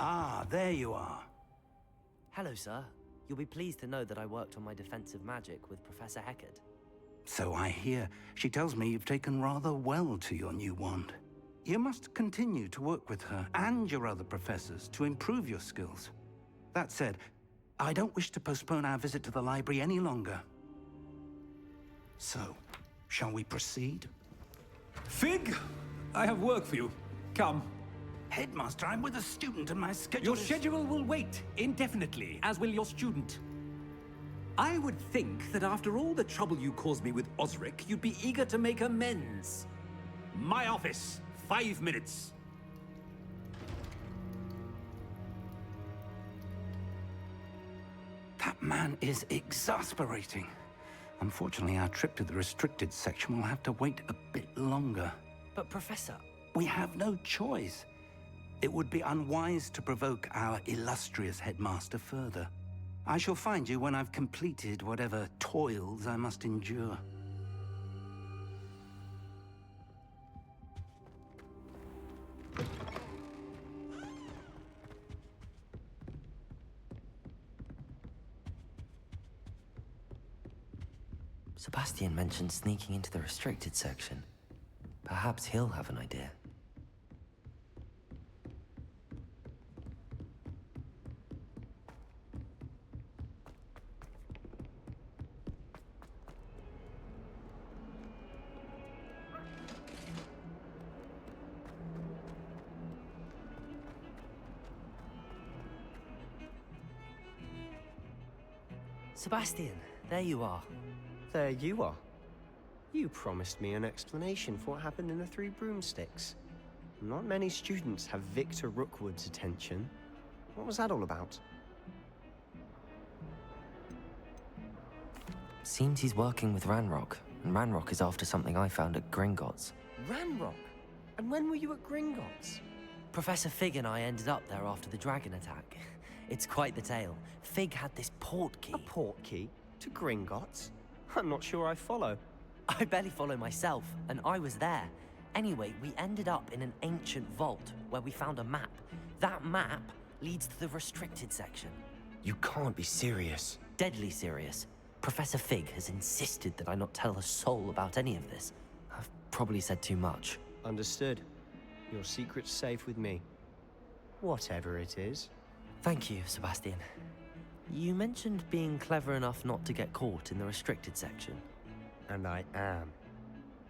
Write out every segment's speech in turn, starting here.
Ah, there you are. Hello, sir. You'll be pleased to know that I worked on my defensive magic with Professor Heckard. So I hear. She tells me you've taken rather well to your new wand. You must continue to work with her and your other professors to improve your skills. That said, I don't wish to postpone our visit to the library any longer. So, shall we proceed? Fig, I have work for you. Come. Headmaster, I'm with a student and my schedule Your is... schedule will wait indefinitely, as will your student. I would think that after all the trouble you caused me with Osric, you'd be eager to make amends. My office, 5 minutes. That man is exasperating. Unfortunately, our trip to the restricted section will have to wait a bit longer. But, Professor... We have no choice. It would be unwise to provoke our illustrious headmaster further. I shall find you when I've completed whatever toils I must endure. Sebastian mentioned sneaking into the restricted section. Perhaps he'll have an idea. Sebastian, there you are. There you are. You promised me an explanation for what happened in the Three Broomsticks. Not many students have Victor Rookwood's attention. What was that all about? Seems he's working with Ranrock, and Ranrock is after something I found at Gringotts. Ranrock? And when were you at Gringotts? Professor Fig and I ended up there after the dragon attack. It's quite the tale. Fig had this portkey. A portkey? To Gringotts? I'm not sure I follow. I barely follow myself, and I was there. Anyway, we ended up in an ancient vault where we found a map. That map leads to the restricted section. You can't be serious. Deadly serious. Professor Fig has insisted that I not tell a soul about any of this. I've probably said too much. Understood. Your secret's safe with me. Whatever it is. Thank you, Sebastian. You mentioned being clever enough not to get caught in the restricted section. And I am.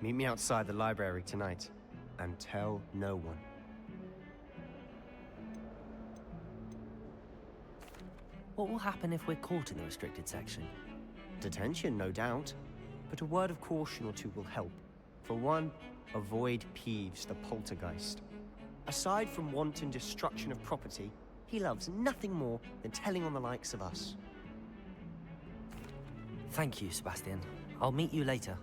Meet me outside the library tonight, and tell no one. What will happen if we're caught in the restricted section? Detention, no doubt. But a word of caution or two will help. For one, avoid Peeves the poltergeist. Aside from wanton destruction of property, he loves nothing more than telling on the likes of us. Thank you, Sebastian. I'll meet you later.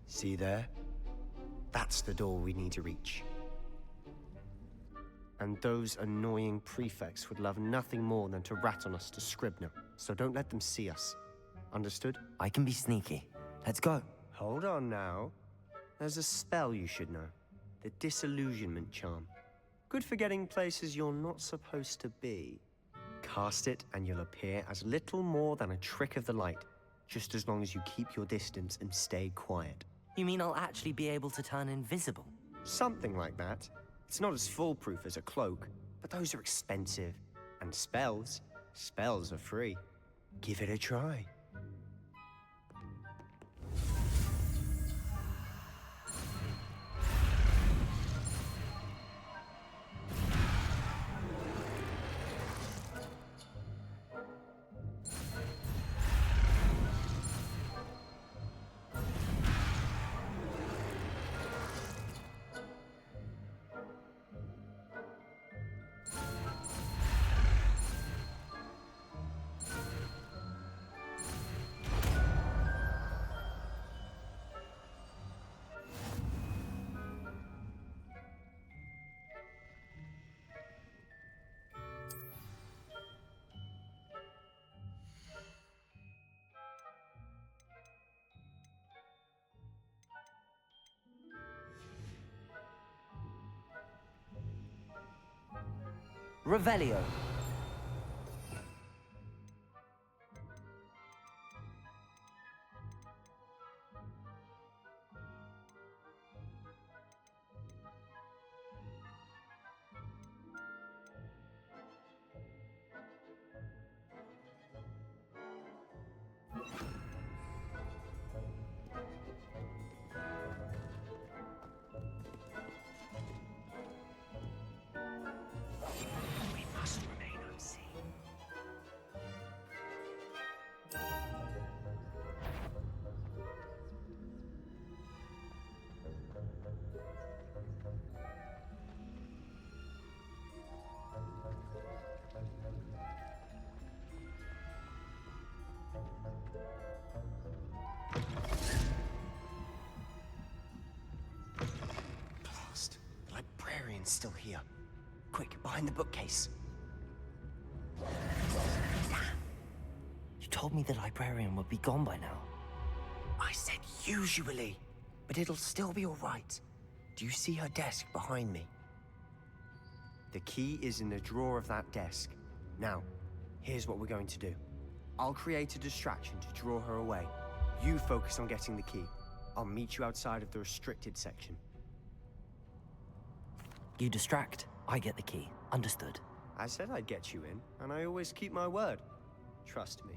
See there? That's the door we need to reach. And those annoying prefects would love nothing more than to rat on us to Scribner, so don't let them see us. Understood? I can be sneaky. Let's go. Hold on now. There's a spell you should know. The Disillusionment Charm. Good for getting places you're not supposed to be. Cast it and you'll appear as little more than a trick of the light, just as long as you keep your distance and stay quiet. You mean I'll actually be able to turn invisible? Something like that. It's not as foolproof as a cloak, but those are expensive. And spells are free. Give it a try. Revelio. Still here. Quick, behind the bookcase. You told me the librarian would be gone by now. I said usually, but it'll still be all right. Do you see her desk behind me? The key is in the drawer of that desk. Now, here's what we're going to do. I'll create a distraction to draw her away. You focus on getting the key. I'll meet you outside of the restricted section. You distract, I get the key. Understood. I said I'd get you in, and I always keep my word. Trust me.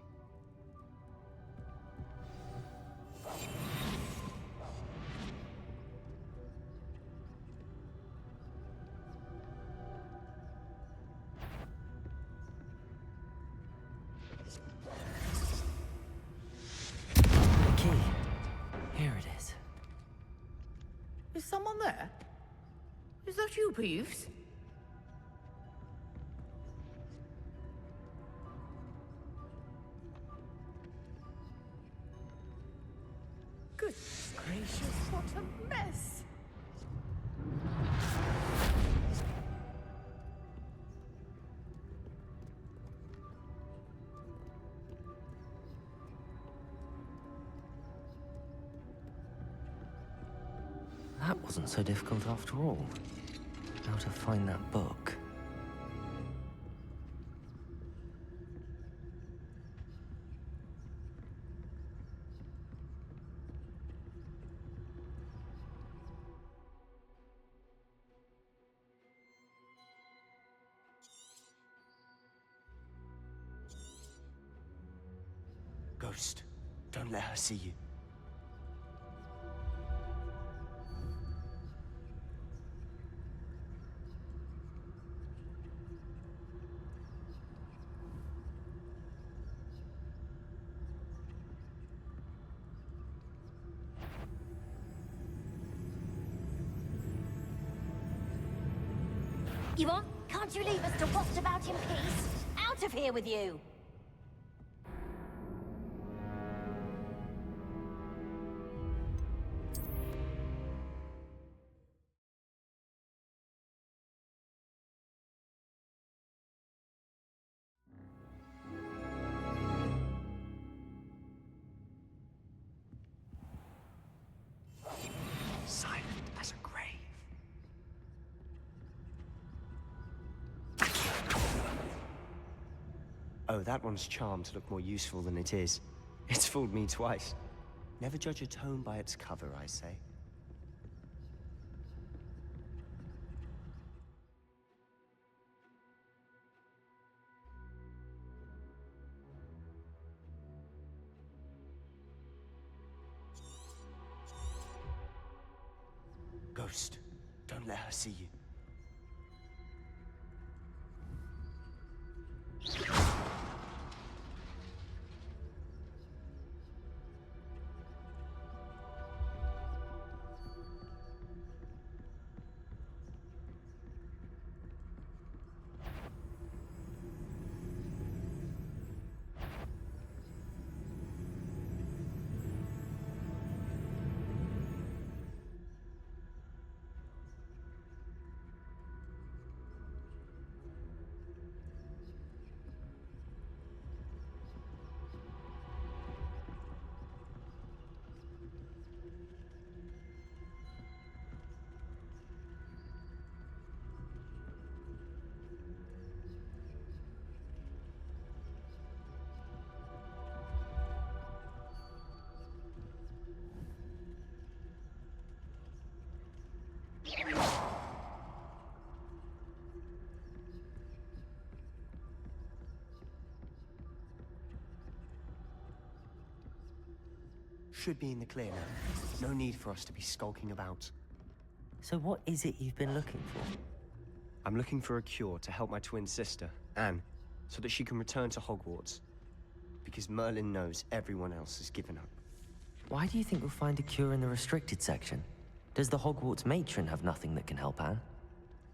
The key. Here it is. Is someone there? Is that you, Peeves? Goodness gracious, what a mess! That wasn't so difficult after all. How to find that book. Ghost, don't let her see you. You on? Can't you leave us to waft about in peace? Out of here with you! Silent as a grave. Oh, that one's charmed to look more useful than it is. It's fooled me twice. Never judge a tome by its cover, I say. Ghost, don't let her see you. Should be in the clear now. No need for us to be skulking about. So what is it you've been looking for? I'm looking for a cure to help my twin sister, Anne, so that she can return to Hogwarts. Because Merlin knows everyone else has given up. Why do you think we'll find a cure in the restricted section? Does the Hogwarts matron have nothing that can help Anne?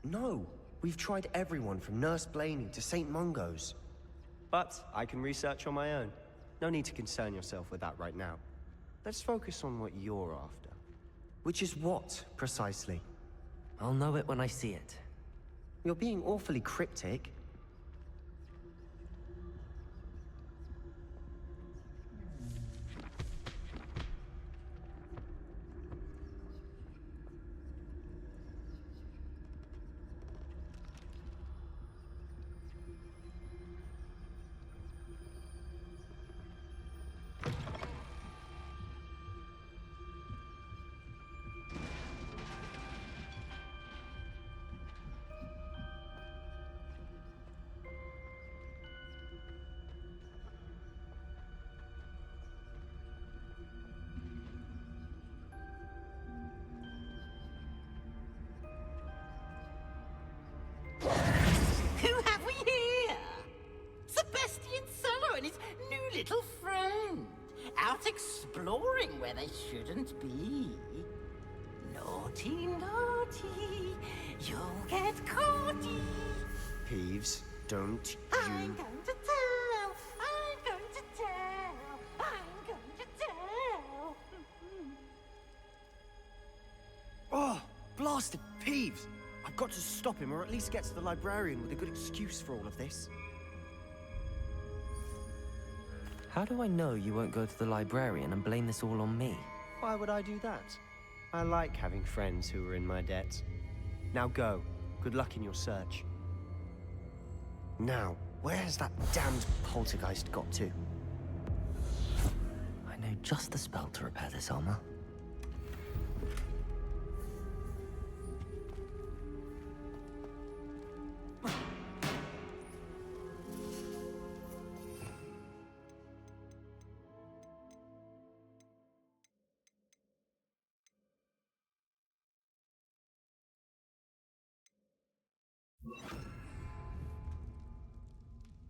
No, we've tried everyone from Nurse Blaney to St. Mungo's. But I can research on my own. No need to concern yourself with that right now. Let's focus on what you're after. Which is what, precisely? I'll know it when I see it. You're being awfully cryptic. Who have we here? Sebastian Solo and his new little friend. Out exploring where they shouldn't be. Naughty, naughty, you'll get caughty. Peeves, don't I'm you... going to tell, I'm going to tell, I'm going to tell. Oh, blasted Peeves! I've got to stop him, or at least get to the librarian with a good excuse for all of this. How do I know you won't go to the librarian and blame this all on me? Why would I do that? I like having friends who are in my debt. Now go. Good luck in your search. Now, where has that damned poltergeist got to? I know just the spell to repair this armor.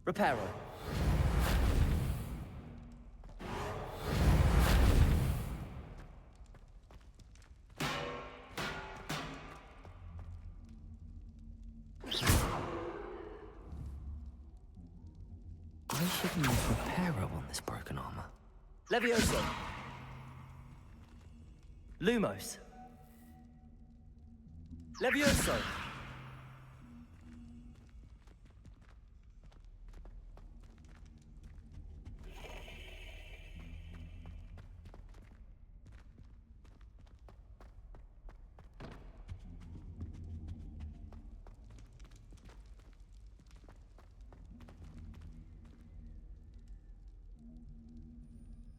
Reparo. I should use Reparo on this broken armor. Levioso. Lumos. Levioso.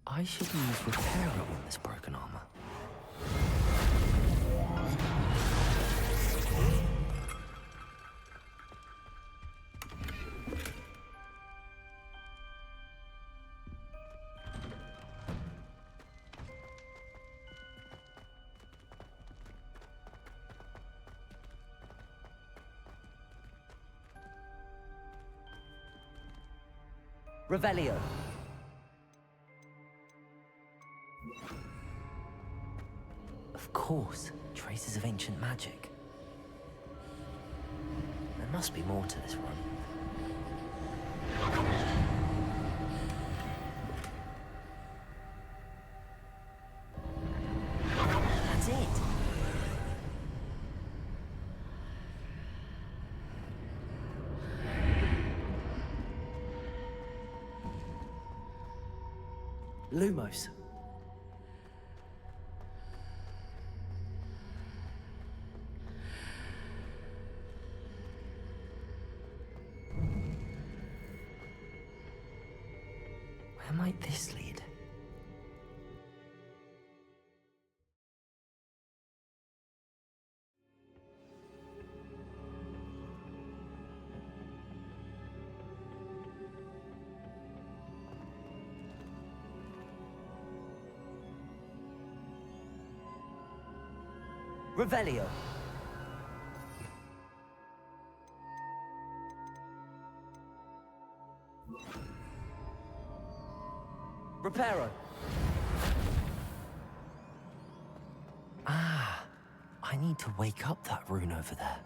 I should use Reparo on this broken armor. Revelio. Of course, traces of ancient magic. There must be more to this run. That's it. Lumos. Where might this lead? Revelio. Reparo. Ah, I need to wake up that rune over there.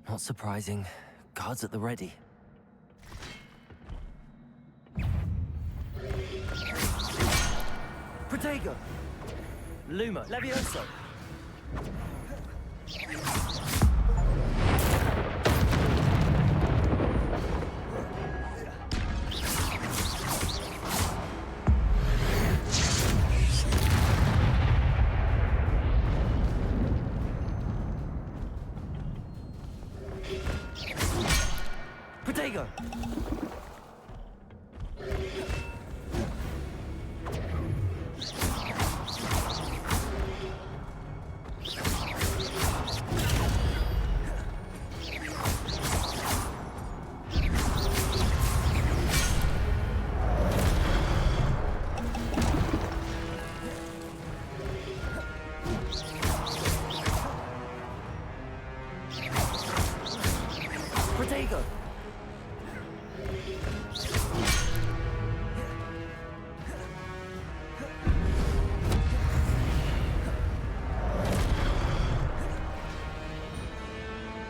Not surprising. Guards at the ready. Protego! Luma, Levioso! Protego! Protego!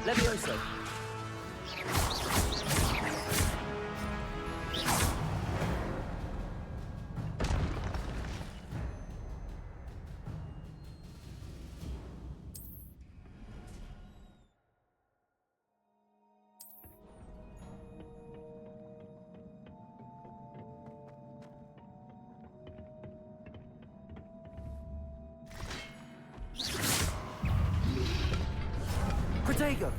Levioso! Protego!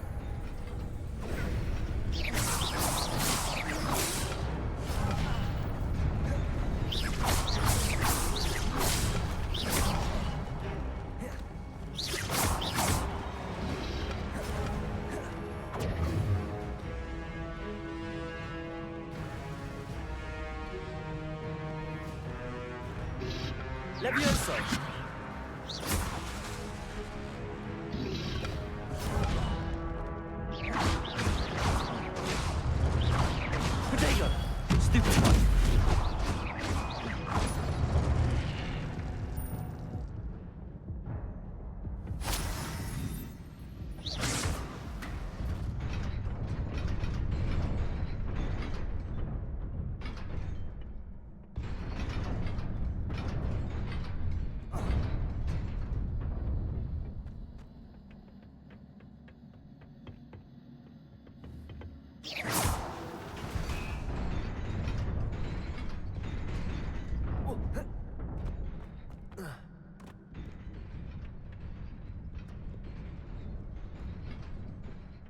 Levioso! Protego! Stupid one!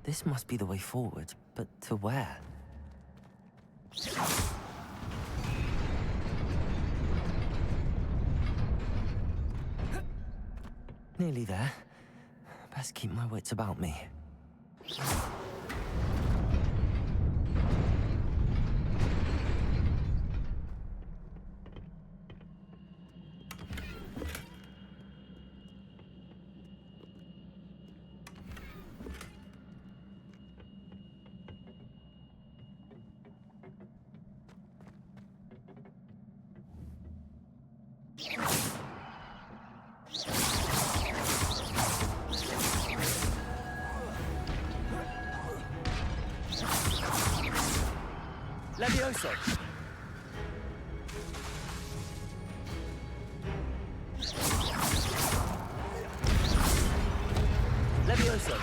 This must be the way forward, but to where? Nearly there. Best keep my wits about me. Levioso! Levioso!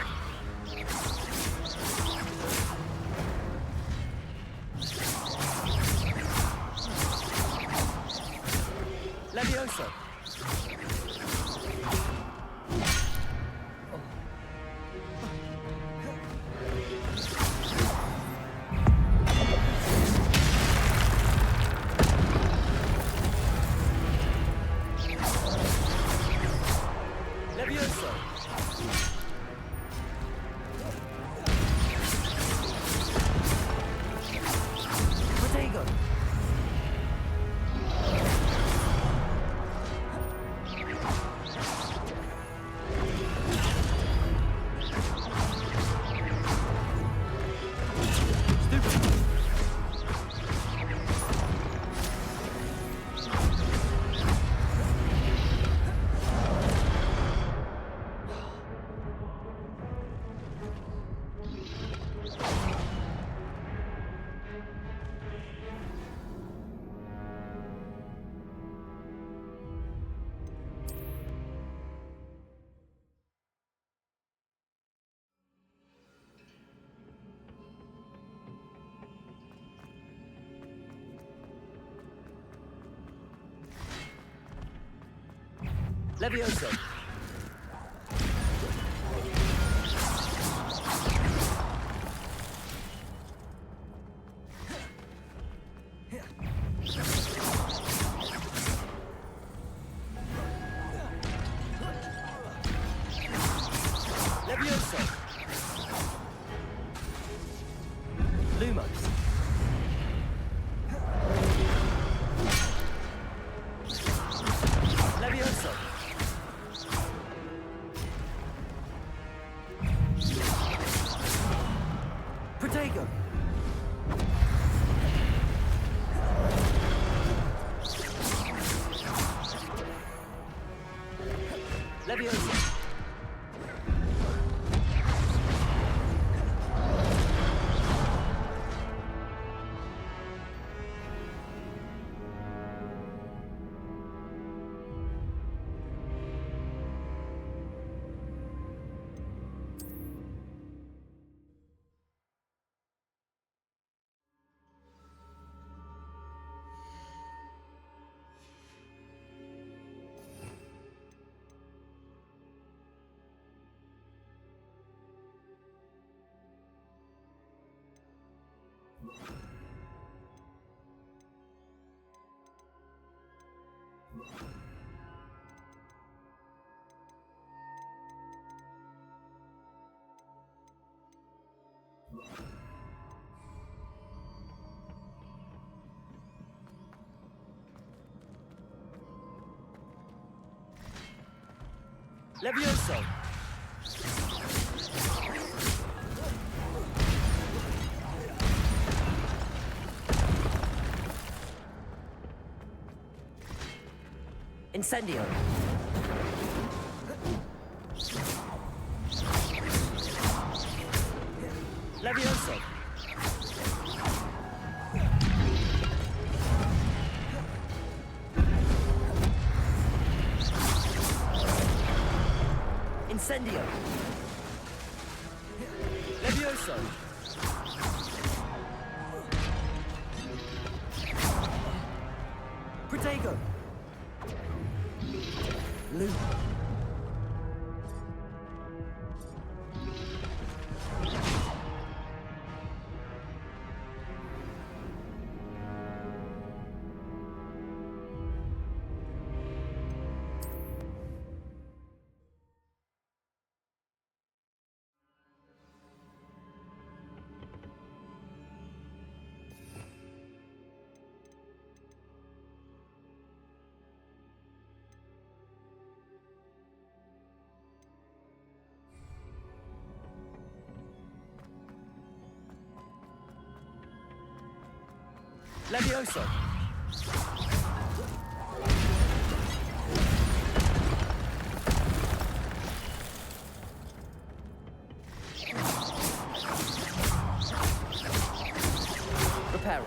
Levioso! Levioso! Levioso. Levioso. Lumos. Levioso. Protego. Levioso. Levioso. Incendio. Levioso. Incendio. Levioso. Protego. Loop. Levioso. Reparo.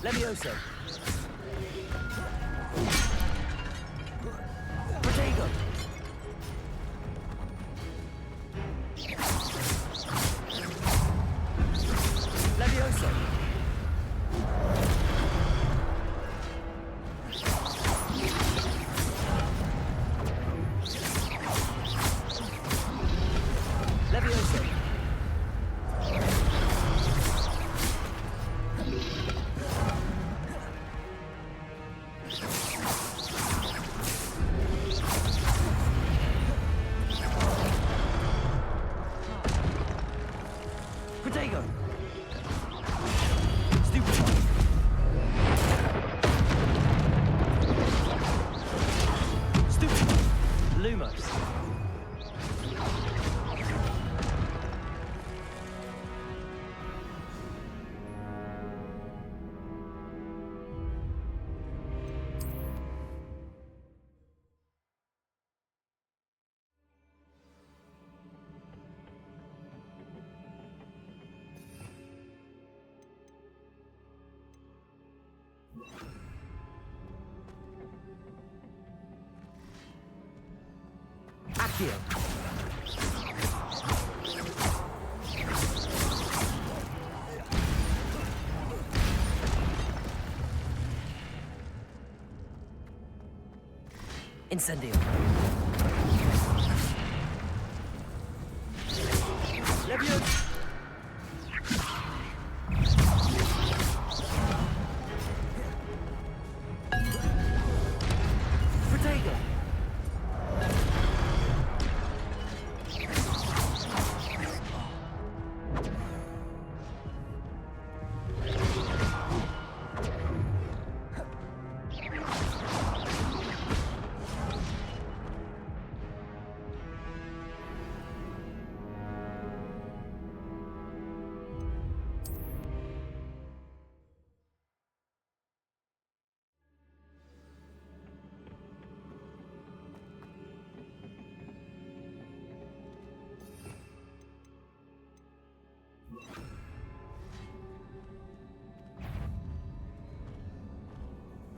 Levioso. Protego. Levioso. Levioso. Protego. Stupefy. Stupefy. Lumos. Accio. Incendio. Leviosa. Protego.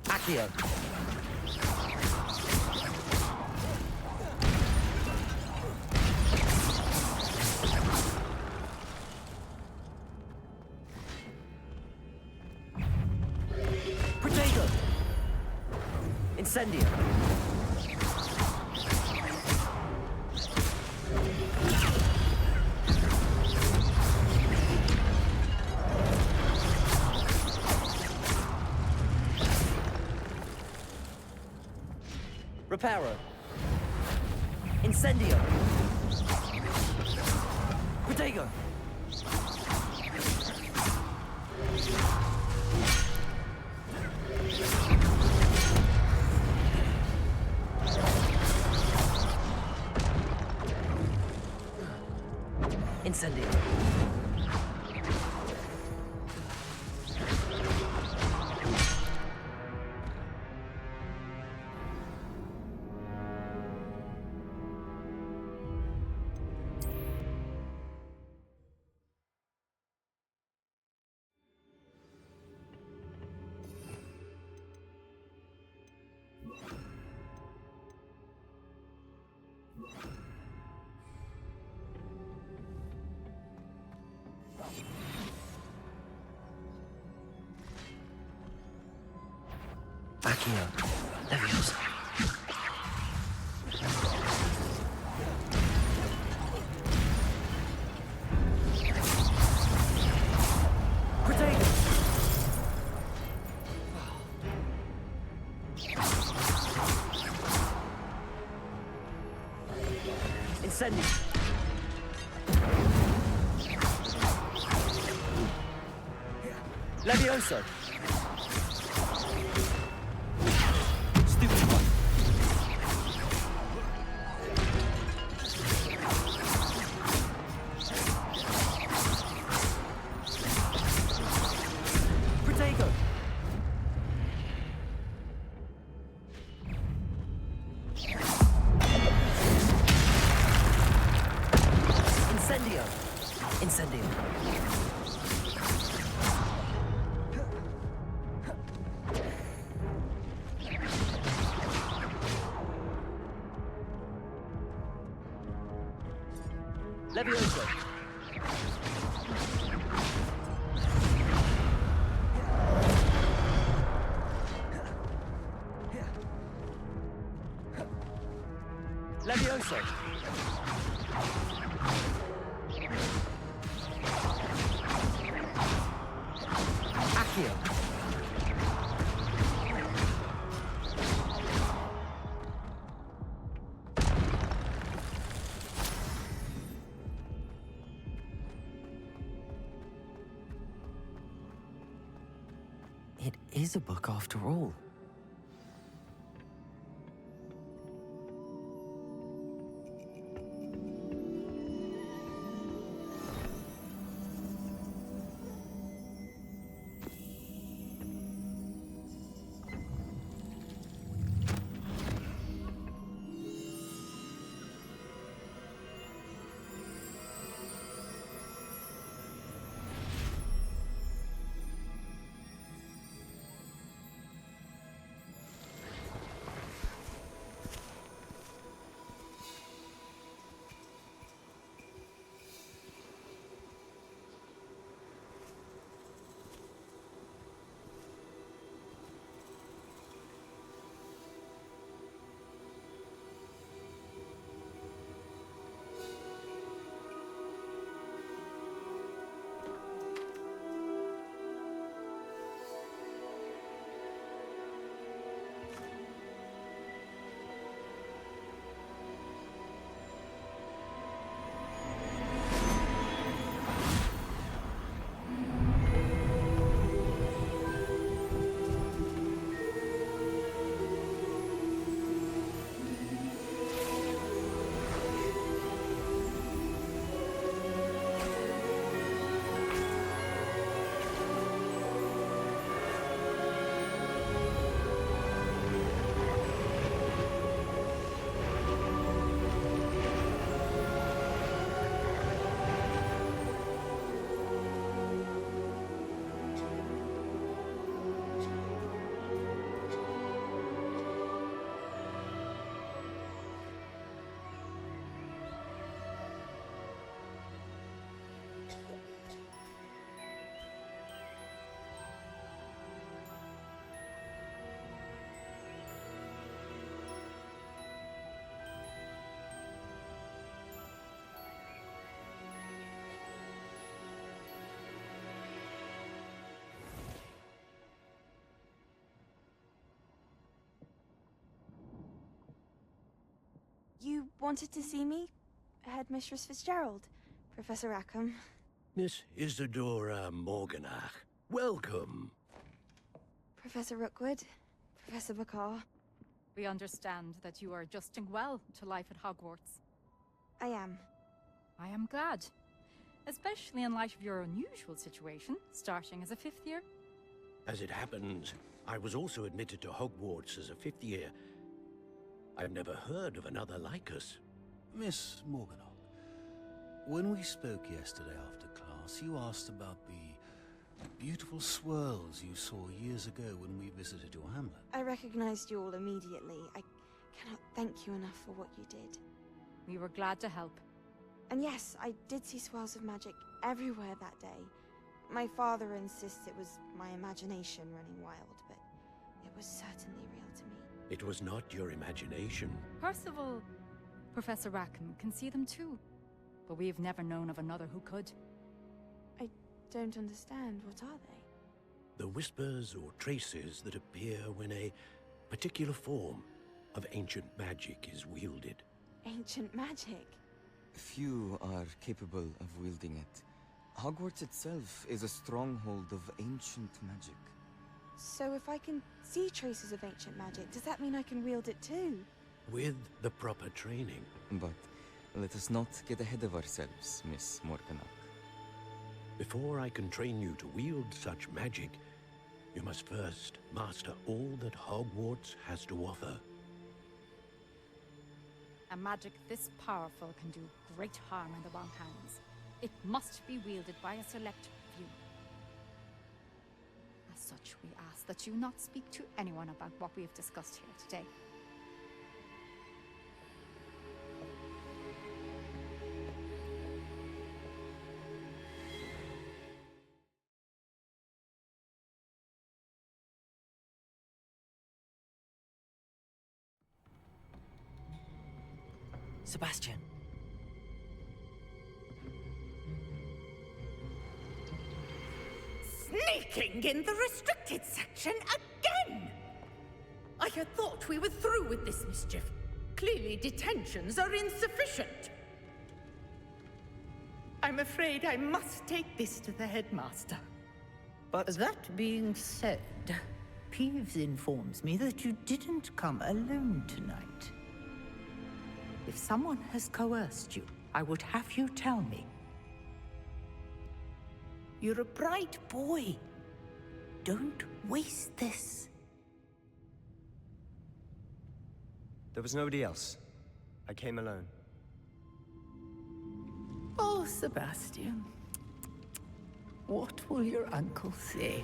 Accio. Protego. Incendio. Reparo. Incendio. Protego. Incendio. Accio. Leviosa. Protego. Incendio. Leviosa. Stupid one. Protego. Incendio. Incendio. Leviosa. Leviosa. Accio. It is a book after all. wanted to see me? Headmistress Fitzgerald, Professor Rackham. Miss Isadora Morganach, welcome. Professor Rookwood, Professor Bakar. We understand that you are adjusting well to life at Hogwarts. I am. I am glad. Especially in light of your unusual situation, starting as a 5th year. As it happens, I was also admitted to Hogwarts as a 5th year. I've never heard of another like us. Miss Morganock, when we spoke yesterday after class, you asked about the beautiful swirls you saw years ago when we visited your hamlet. I recognized you all immediately. I cannot thank you enough for what you did. We were glad to help. And yes, I did see swirls of magic everywhere that day. My father insists it was my imagination running wild, but it was certainly real to me. It was not your imagination. Percival, Professor Rackham can see them too. But we've never known of another who could. I don't understand. What are they? The whispers or traces that appear when a particular form of ancient magic is wielded. Ancient magic? Few are capable of wielding it. Hogwarts itself is a stronghold of ancient magic. So if I can see traces of ancient magic, does that mean I can wield it too? With the proper training. But let us not get ahead of ourselves, Miss Morganock. Before I can train you to wield such magic, you must first master all that Hogwarts has to offer. A magic this powerful can do great harm in the wrong hands. It must be wielded by a select few. As such, we ask that you not speak to anyone about what we have discussed here today. Sebastian. Sneaking in the restricted section again! I had thought we were through with this mischief. Clearly detentions are insufficient. I'm afraid I must take this to the headmaster. But That being said, Peeves informs me that you didn't come alone tonight. If someone has coerced you, I would have you tell me. You're a bright boy. Don't waste this. there was nobody else. I came alone. Oh, Sebastian. What will your uncle say?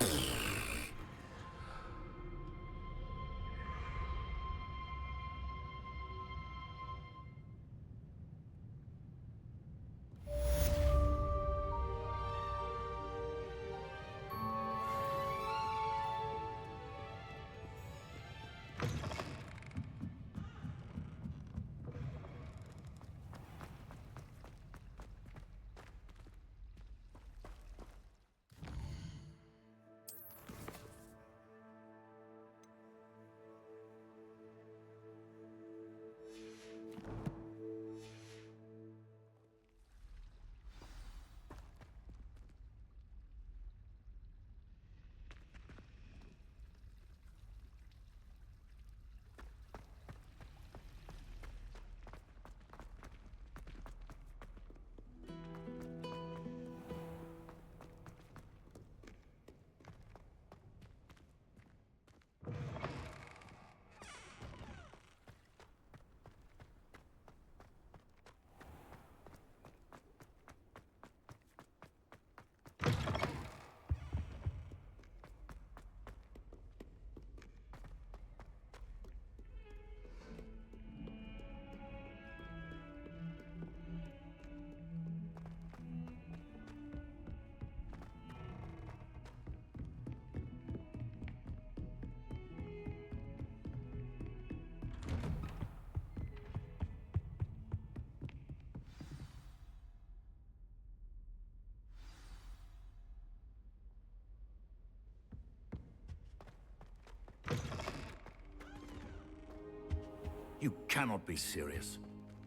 You cannot be serious.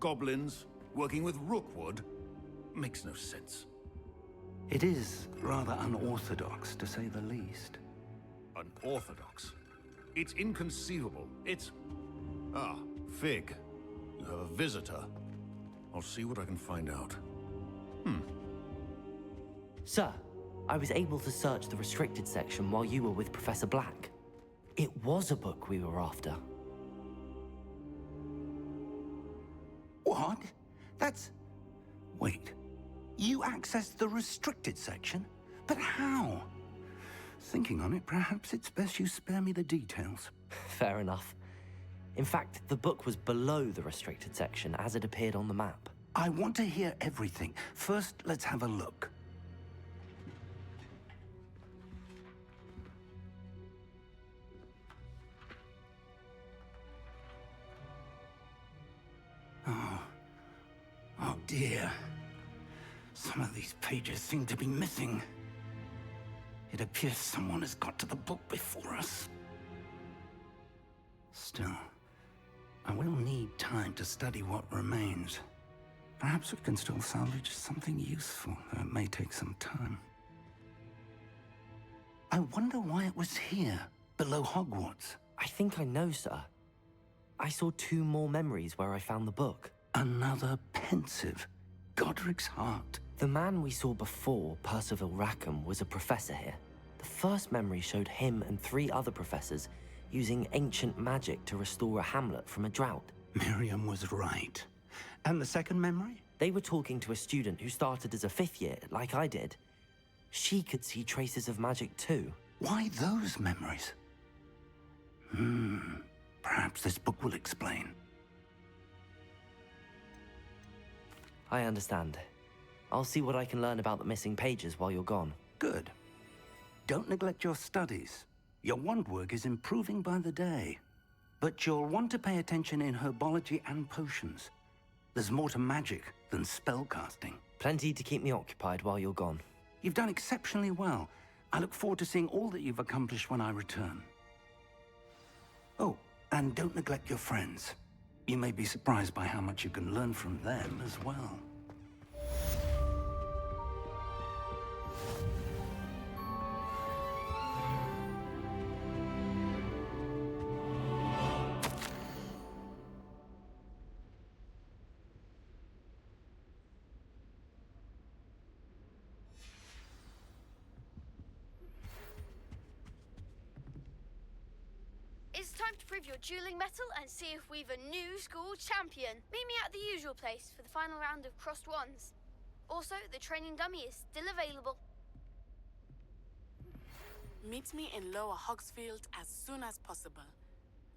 goblins, working with Rookwood. Makes no sense. It is rather unorthodox, to say the least. Unorthodox? It's inconceivable. It's... Ah, Fig. You have a visitor. I'll see what I can find out. Sir, I was able to search the restricted section while you were with Professor Black. It was a book we were after. What? That's... Wait. You accessed the restricted section? But how? Thinking on it, perhaps it's best you spare me the details. Fair enough. In fact, the book was below the restricted section as it appeared on the map. I want to hear everything. First, let's have a look. Oh dear. Some of these pages seem to be missing. It appears someone has got to the book before us. Still, I will need time to study what remains. Perhaps we can still salvage something useful, though it may take some time. I wonder why it was here, below Hogwarts. I think I know, sir. I saw 2 more memories where I found the book. Another pensive. Godric's heart. The man we saw before, Percival Rackham, was a professor here. The first memory showed him and 3 other professors using ancient magic to restore a hamlet from a drought. Miriam was right. And the second memory? They were talking to a student who started as a 5th year, like I did. She could see traces of magic too. Why those memories? Perhaps this book will explain. I understand. I'll see what I can learn about the missing pages while you're gone. Good. Don't neglect your studies. Your wand work is improving by the day. But you'll want to pay attention in herbology and potions. There's more to magic than spellcasting. Plenty to keep me occupied while you're gone. You've done exceptionally well. I look forward to seeing all that you've accomplished when I return. Oh, and don't neglect your friends. You may be surprised by how much you can learn from them as well. It's time to prove your dueling mettle and see if we've a new school champion. Meet me at the usual place for the final round of crossed wands. Also, the training dummy is still available. Meet me in Lower Hogsfield as soon as possible.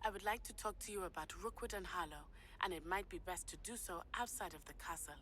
I would like to talk to you about Rookwood and Harlow, and it might be best to do so outside of the castle.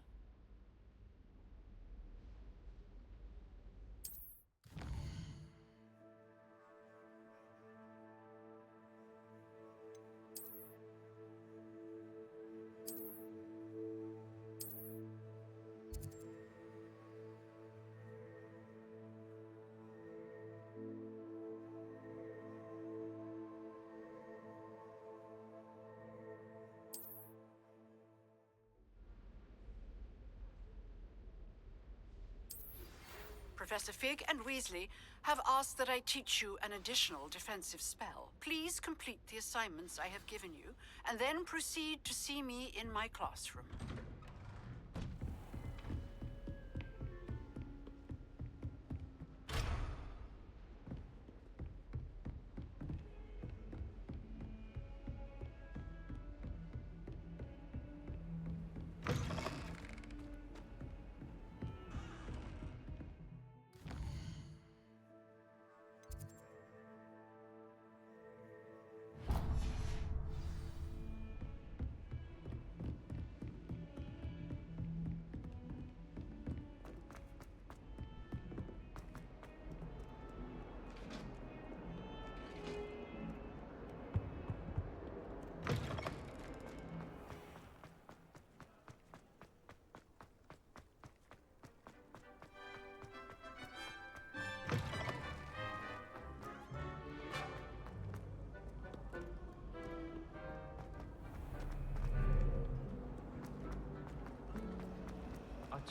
Professor Fig and Weasley have asked that I teach you an additional defensive spell. Please complete the assignments I have given you, and then proceed to see me in my classroom.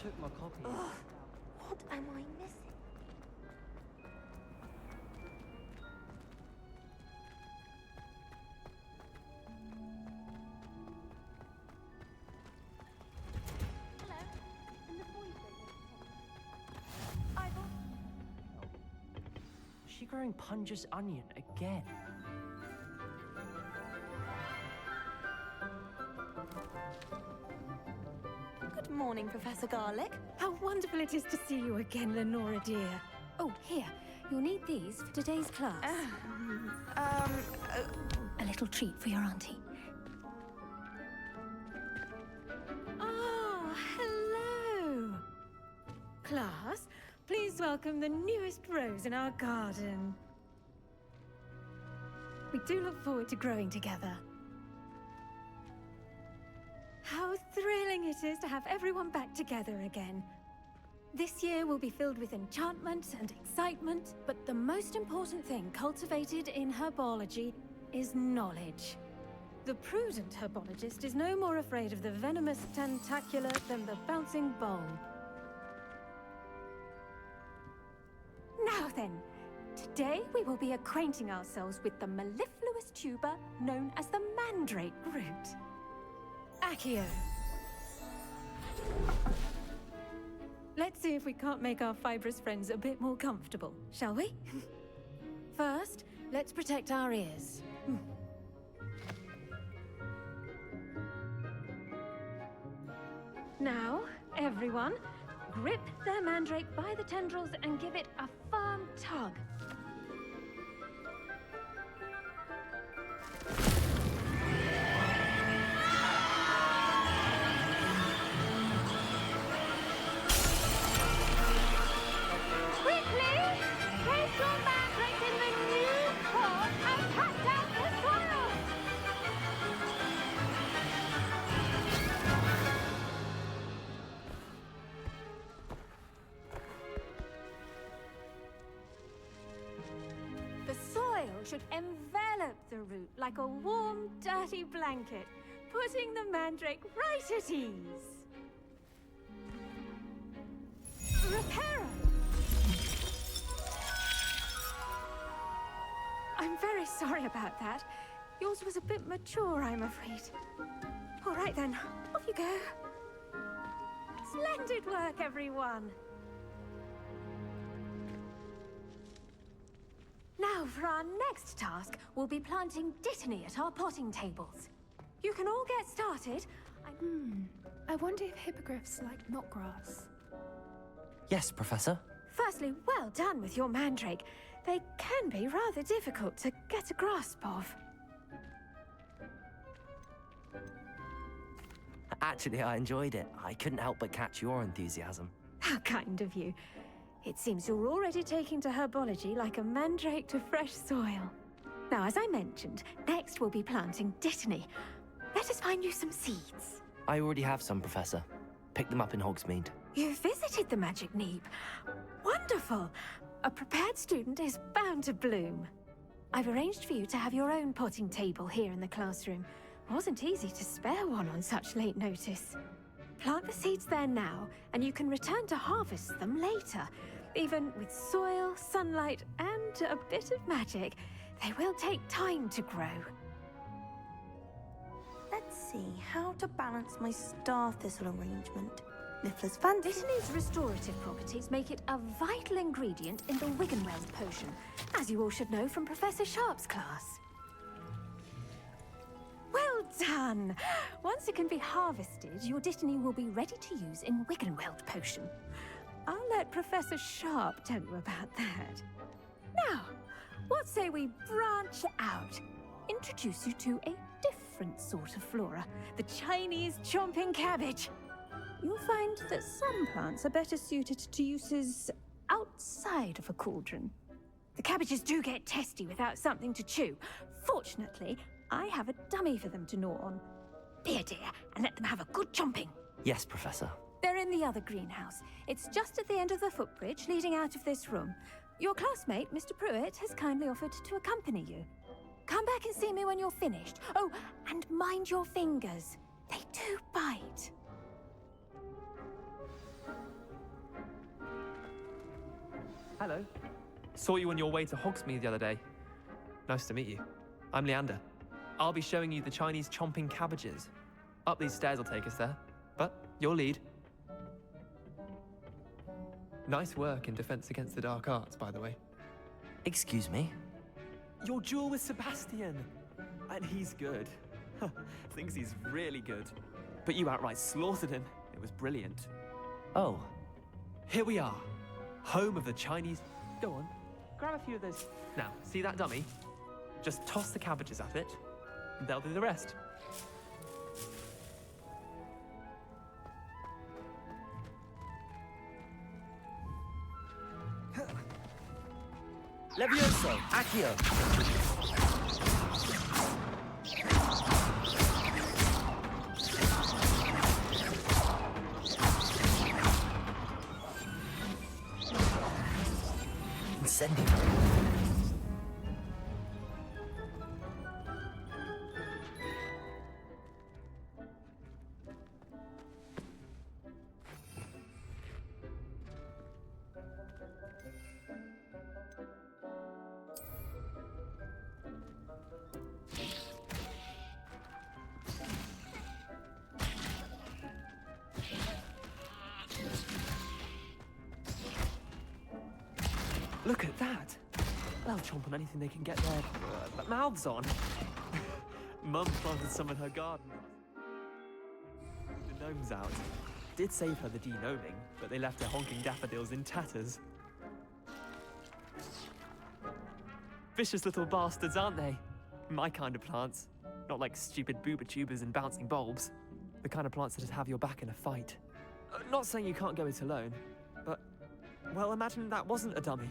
took my copy. Ugh, what am I missing? Is she growing Punja's onion again? Good morning, Professor Garlic. How wonderful it is to see you again, Lenora dear. Oh, here. You'll need these for today's class. A little treat for your auntie. Oh, hello! Class, please welcome the newest rose in our garden. We do look forward to growing together. How thrilling it is to have everyone back together again. This year will be filled with enchantment and excitement, but the most important thing cultivated in herbology is knowledge. The prudent herbologist is no more afraid of the venomous tentacular than the bouncing bulb. Now then, today we will be acquainting ourselves with the mellifluous tuber known as the mandrake root. Accio. Let's see if we can't make our fibrous friends a bit more comfortable, shall we? First, let's protect our ears. Now, everyone, grip their mandrake by the tendrils and give it a firm tug. Should envelop the root like a warm, dirty blanket, putting the mandrake right at ease. Reparo! I'm very sorry about that. Yours was a bit mature, I'm afraid. All right then, off you go. Splendid work, everyone. Now, for our next task, we'll be planting dittany at our potting tables. You can all get started. I wonder if hippogriffs like knotgrass. Yes, Professor. Firstly, well done with your mandrake. They can be rather difficult to get a grasp of. Actually, I enjoyed it. I couldn't help but catch your enthusiasm. How kind of you. It seems you're already taking to herbology like a mandrake to fresh soil. Now, as I mentioned, next we'll be planting dittany. Let us find you some seeds. I already have some, Professor. Picked them up in Hogsmeade. You visited the Magic Neep. Wonderful! A prepared student is bound to bloom. I've arranged for you to have your own potting table here in the classroom. Wasn't easy to spare one on such late notice. Plant the seeds there now, and you can return to harvest them later. Even with soil, sunlight, and a bit of magic, they will take time to grow. Let's see how to balance my star thistle arrangement. Niffler's fancy. Dittany's restorative properties make it a vital ingredient in the Wiggenweld potion, as you all should know from Professor Sharp's class. Well done! Once it can be harvested, your dittany will be ready to use in Wiggenweld potion. I'll let Professor Sharp tell you about that. Now, what say we branch out? Introduce you to a different sort of flora, the Chinese chomping cabbage. You'll find that some plants are better suited to uses outside of a cauldron. The cabbages do get testy without something to chew. Fortunately, I have a dummy for them to gnaw on. Be a dear and let them have a good chomping. Yes, Professor. They're in the other greenhouse. It's just at the end of the footbridge leading out of this room. Your classmate, Mr. Pruitt, has kindly offered to accompany you. Come back and see me when you're finished. Oh, and mind your fingers. They do bite. Hello. Saw you on your way to Hogsmeade the other day. Nice to meet you. I'm Leander. I'll be showing you the Chinese chomping cabbages. Up these stairs will take us there, but your lead. Nice work in Defense Against the Dark Arts, by the way. Excuse me? Your duel with Sebastian! And he's good. Thinks he's really good. But you outright slaughtered him. It was brilliant. Oh. Here we are. Home of the Chinese... Go on, grab a few of those. Now, see that dummy? Just toss the cabbages at it, and they'll do the rest. Levioso! Accio! Incendio! Look at that! They'll chomp on anything they can get their mouths on. Mum planted some in her garden. The gnomes out. Did save her the de-gnoming, but they left her honking daffodils in tatters. Vicious little bastards, aren't they? My kind of plants. Not like stupid booba tubers and bouncing bulbs. The kind of plants that just have your back in a fight. Not saying you can't go it alone, but... well, imagine that wasn't a dummy.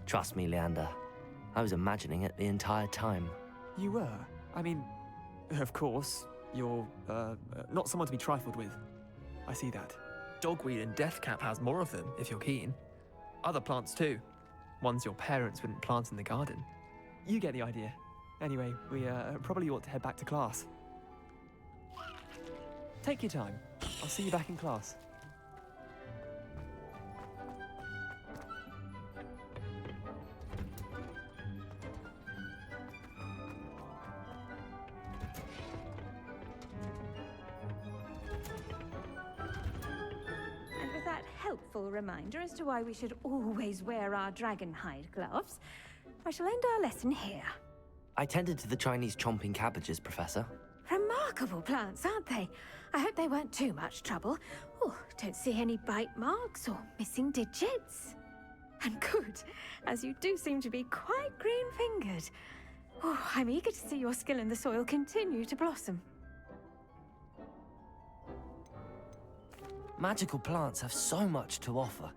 Trust me, Leander. I was imagining it the entire time. You were? I mean, of course, you're, not someone to be trifled with. I see that. Dogweed and deathcap has more of them, if you're keen. Other plants too. Ones your parents wouldn't plant in the garden. You get the idea. Anyway, we, probably ought to head back to class. Take your time. I'll see you back in class. And with that helpful reminder as to why we should always wear our dragon hide gloves, I shall end our lesson here. I tended to the Chinese chomping cabbages, Professor. Remarkable plants, aren't they? I hope they weren't too much trouble. Oh, don't see any bite marks or missing digits. And good, as you do seem to be quite green-fingered. Oh, I'm eager to see your skill in the soil continue to blossom. Magical plants have so much to offer.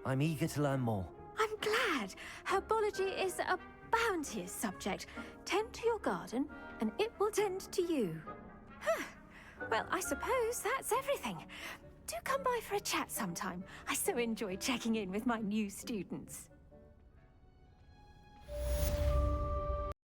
I'm eager to learn more. I'm glad. Herbology is a bounteous subject. Tend to your garden, and it will tend to you. Huh. Well, I suppose that's everything. Do come by for a chat sometime. I so enjoy checking in with my new students.